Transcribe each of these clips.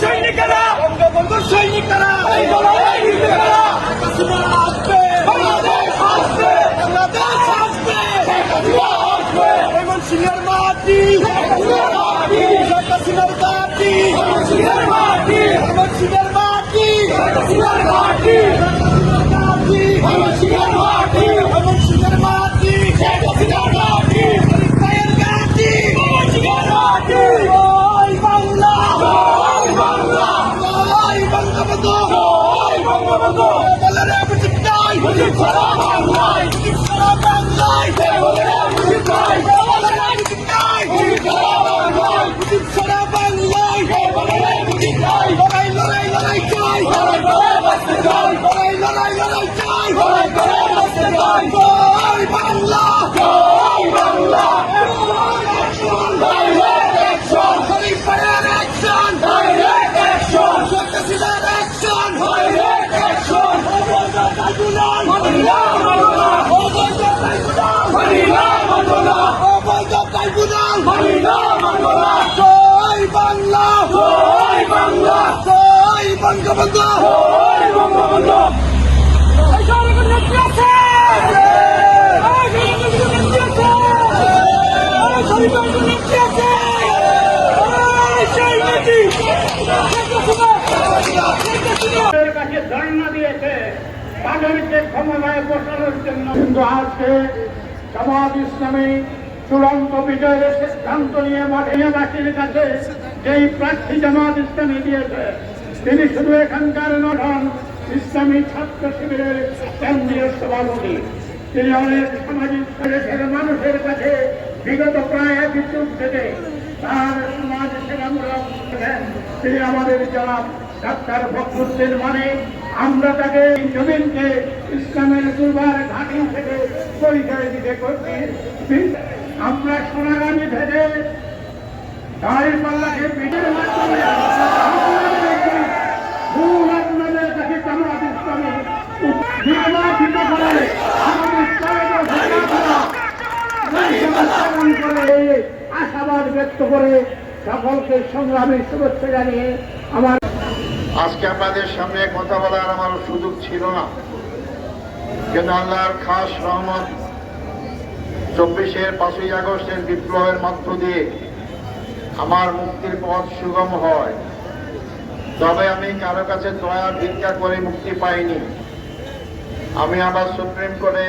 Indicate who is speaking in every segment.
Speaker 1: সৈনিকেরা
Speaker 2: বঙ্গবন্ধুর সৈনিকেরা
Speaker 1: এই লড়াই দিতে কারা
Speaker 2: হাসিনা আসবে,
Speaker 1: বাংলাদেশ আসবে
Speaker 2: বাংলাদেশ আসবে,
Speaker 1: শেখ হাসিনা আসবে
Speaker 2: ময়মনসিংহের মাটি,
Speaker 1: শেখ হাসিনার মাটি
Speaker 2: শেখ হাসিনার মাটি,
Speaker 1: ময়মনসিংহের মাটি
Speaker 2: ময়মনসিংহের মাটি,
Speaker 1: শেখ হাসিনার মাটি ময়মনসিংহের মাটি
Speaker 2: ময়মনসিংহের মাটি,
Speaker 1: শেখ হাসিনার মাটি
Speaker 2: পায়ের ঘাটি,
Speaker 1: ময়মনসিংহের মাটি
Speaker 2: জয় বাংলা,
Speaker 1: জয় বাংলা
Speaker 2: জয় বঙ্গবন্ধু,
Speaker 1: জয় বঙ্গবন্ধু
Speaker 2: বলে রে মুজিব নাই,
Speaker 1: মুজিব ছাড়া বাংলায়
Speaker 2: মুজিব ছাড়া বাংলায়,
Speaker 1: বলে রে মুজিব নাই
Speaker 2: বলে রে মুজিব নাই,
Speaker 1: মুজিব ছাড়া বাংলায়
Speaker 2: মুজিব ছাড়া বাংলায়,
Speaker 1: বলে রে মুজিব নাই
Speaker 2: লড়াই লড়াই লড়াই চাই,
Speaker 1: লড়াই করে বাঁচতে চাই
Speaker 2: লড়াই লড়াই লড়াই চাই,
Speaker 1: লড়াই করে বাঁচতে চাই
Speaker 2: জয় বাংলা,
Speaker 1: জয় বাংলা ডাইরেক্ট অ্যাকশন
Speaker 2: খলিফায়ের অ্যাকশন,
Speaker 1: ডাইরেক্ট অ্যাকশন
Speaker 2: শেখ হাসিনার অ্যাকশন,
Speaker 1: ডাইরেক্ট অ্যাকশন
Speaker 2: অবৈধ ট্রাইব্যুনাল,
Speaker 1: মানিনা মাননা
Speaker 2: অবৈধ ট্রাইব্যুনাল,
Speaker 1: মানিনা মাননা
Speaker 2: অবৈধ ট্রাইব্যুনাল,
Speaker 1: মানিনা মাননা
Speaker 2: জয় বাংলা,
Speaker 1: জয় বাংলা
Speaker 2: জয় বঙ্গবন্ধু,
Speaker 1: জয় বঙ্গবন্ধু
Speaker 2: এই জনগণ নেত্রী আছে, এই জনগণ নেত্রী আছে, এই শরীফগঞ্জ নেত্রী আছে, এই সেই নেত্রী, শেখ হাসিনা, শেখ হাসিনা।
Speaker 3: এর কাছে ধর্ণা দিয়েছে তাদেরকে ক্ষমতায় বসানোর জন্য, কিন্তু আজকে জামাত ইসলামী চূড়ান্ত বিজয়ের সিদ্ধান্ত নিয়ে মাঠিয়াবাসীর কাছে যেই প্রার্থী জামাত ইসলামী দিয়েছে তিনি শুধু এখানকার নন, ইসলামী ছাত্র শিবিরের কেন্দ্রীয় সভাপতি। তিনি অনেক সামাজিক দেশের মানুষের কাছে বিগত প্রায় এক যুগ থেকে তার সমাজ সেবামূলক করেছেন। তিনি আমাদের যারা ডাক্তার ফখরুদ্দিন মানে আমরা তাকে জমিনকে ইসলামের দুর্বার ঘাঁটি থেকে পরিচয় দিতে করছি। আমরা সোনাগামী থেকে দাঁড়িয়ে পাল্লাকে পিঠের মাধ্যমে মূল আপনাদের কাছে জামাত ইসলামী নির্বাচিত করে আমাদের করে আশাবাদ ব্যক্ত করে সকলকে সংগ্রামের শুভেচ্ছা জানিয়ে আমার
Speaker 4: আজকে আপনাদের সামনে কথা বলার আমার সুযোগ ছিল না, কিন্তু আল্লাহর খাস রহমত 5ই আগস্টের বিপ্লবের মধ্য দিয়ে আমার মুক্তির পথ সুগম হয়। তবে আমি কারো কাছে দয়া ভিক্ষা করে মুক্তি পাইনি। আমি আবার সুপ্রিম কোর্টে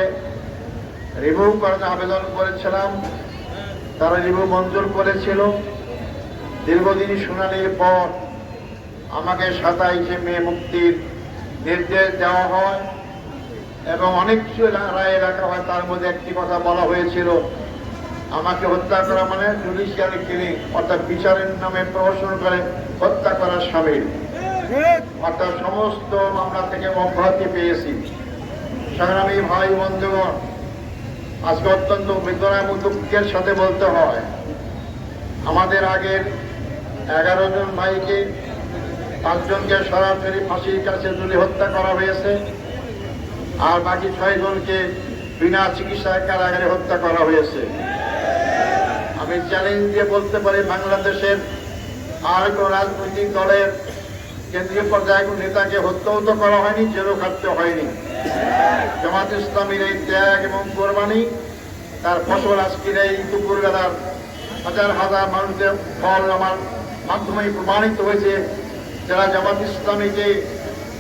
Speaker 4: রিভিউ করার আবেদন করেছিলাম, তারা রিভিউ মঞ্জুর করেছিল। দীর্ঘদিন শুনানির পর আমাকে 27শে মে মুক্তির নির্দেশ দেওয়া হয় এবং অনেক কিছু রায় রাখা হয়। তার মধ্যে একটি কথা বলা হয়েছিল, আমাকে হত্যা করা মানে জুডিশিয়ারি কিলিং, অর্থাৎ বিচারের নামে প্রহসন করে হত্যা করার সামিল। অর্থাৎ সমস্ত মামলা থেকে অব্যাহতি পেয়েছি। সংগ্রামী ভাই বন্ধুগণ, আজকে অত্যন্ত বেদনা এবং দুঃখের সাথে বলতে হয়, আমাদের আগের 11 জন ভাইকে 5 জনকে সরাসরি ফাঁসির কাছে ঝুলিয়ে হত্যা করা হয়েছে, আর বাকি 6 জনকে বিনা চিকিৎসায় কারাগারে হত্যা করা হয়েছে। আমি চ্যালেঞ্জ দিয়ে বলতে পারি, বাংলাদেশের আর কোন রাজনৈতিক দলের কেন্দ্রীয় পর্যায়ে কোন নেতাকে হত্যাও তো করা হয়নি, জেলও খাটতে হয়নি। জামাত ইসলামীর এই ত্যাগ এবং কোরবানি তার ফসল আজকের এই দুপুরবেলার হাজার হাজার মানুষের ফল আমার মাধ্যমে প্রমাণিত হয়েছে। যারা জামাত ইসলামীকে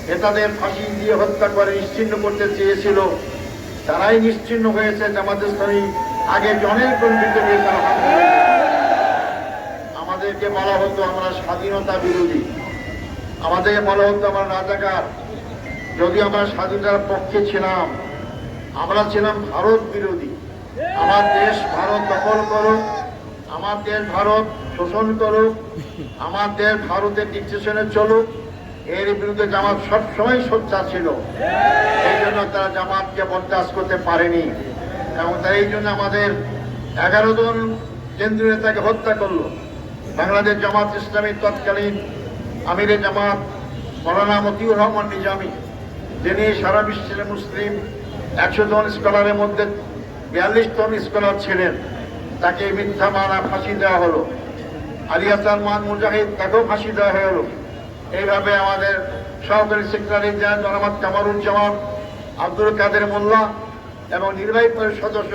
Speaker 4: নেতাদের ফাঁসি দিয়ে হত্যা করে নিশ্চিহ্ন করতে চেয়েছিল, তারাই নিশ্চিহ্ন হয়েছে। জামাত ইসলামী আগে অনেক গণ্ডিত হয়েছে। আমাদেরকে বলা হতো আমরা স্বাধীনতা বিরোধী, আমাদেরকে বলা হতো আমরা রাজাকার। যদি আমরা স্বাধীনতার পক্ষে ছিলাম, আমরা ছিলাম ভারত বিরোধী। আমার দেশ ভারত দখল করুক, আমার দেশ ভারত শোষণ করুক, আমার দেশ ভারতের ডিকটেশনে চলুক, এর বিরুদ্ধে জামাত সবসময় সোচ্চার ছিল। এই জন্য তারা জামাতকে বরদাস্ত করতে পারেনি এবং তাই এই জন্য আমাদের 11 জন কেন্দ্রীয় নেতাকে হত্যা করলো। বাংলাদেশ জামাত ইসলামীর তৎকালীন আমিরে জামাত মৌলানা মতিউর রহমান নিজামী, যিনি সারা বিশ্বের মুসলিম 100 জন স্কলারের মধ্যে 42 জন স্কলার ছিলেন, তাকে মিথ্যা মানা ফাঁসি দেওয়া হলো। আলী হাসান মান মুজাহিদ, তাকেও ফাঁসি দেওয়া হলো। এইভাবে আমাদের সহকারী সেক্রেটারি জেনারেল জনাব কামারুজ্জামান, আব্দুল কাদের মোল্লা এবং নির্বাহী পরিষদ সদস্য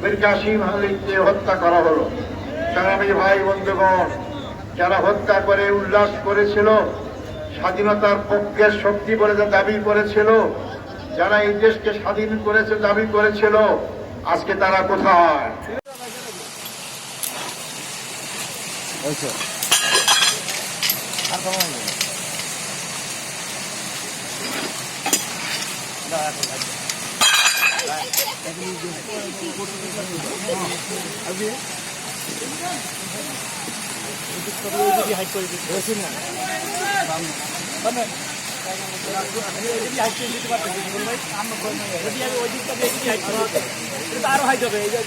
Speaker 4: মীর কাসিম আলীকে হত্যা করা হলো। সংগ্রামী ভাই বন্ধুগণ, যারা হত্যা করে উল্লাস করেছিল, স্বাধীনতার পক্ষের শক্তি বলে যা দাবি করেছিল, যারা এই দেশকে স্বাধীন করেছে দাবি করেছিল, আজকে তারা কোথায়?
Speaker 2: আরো হাইট হবে এই যে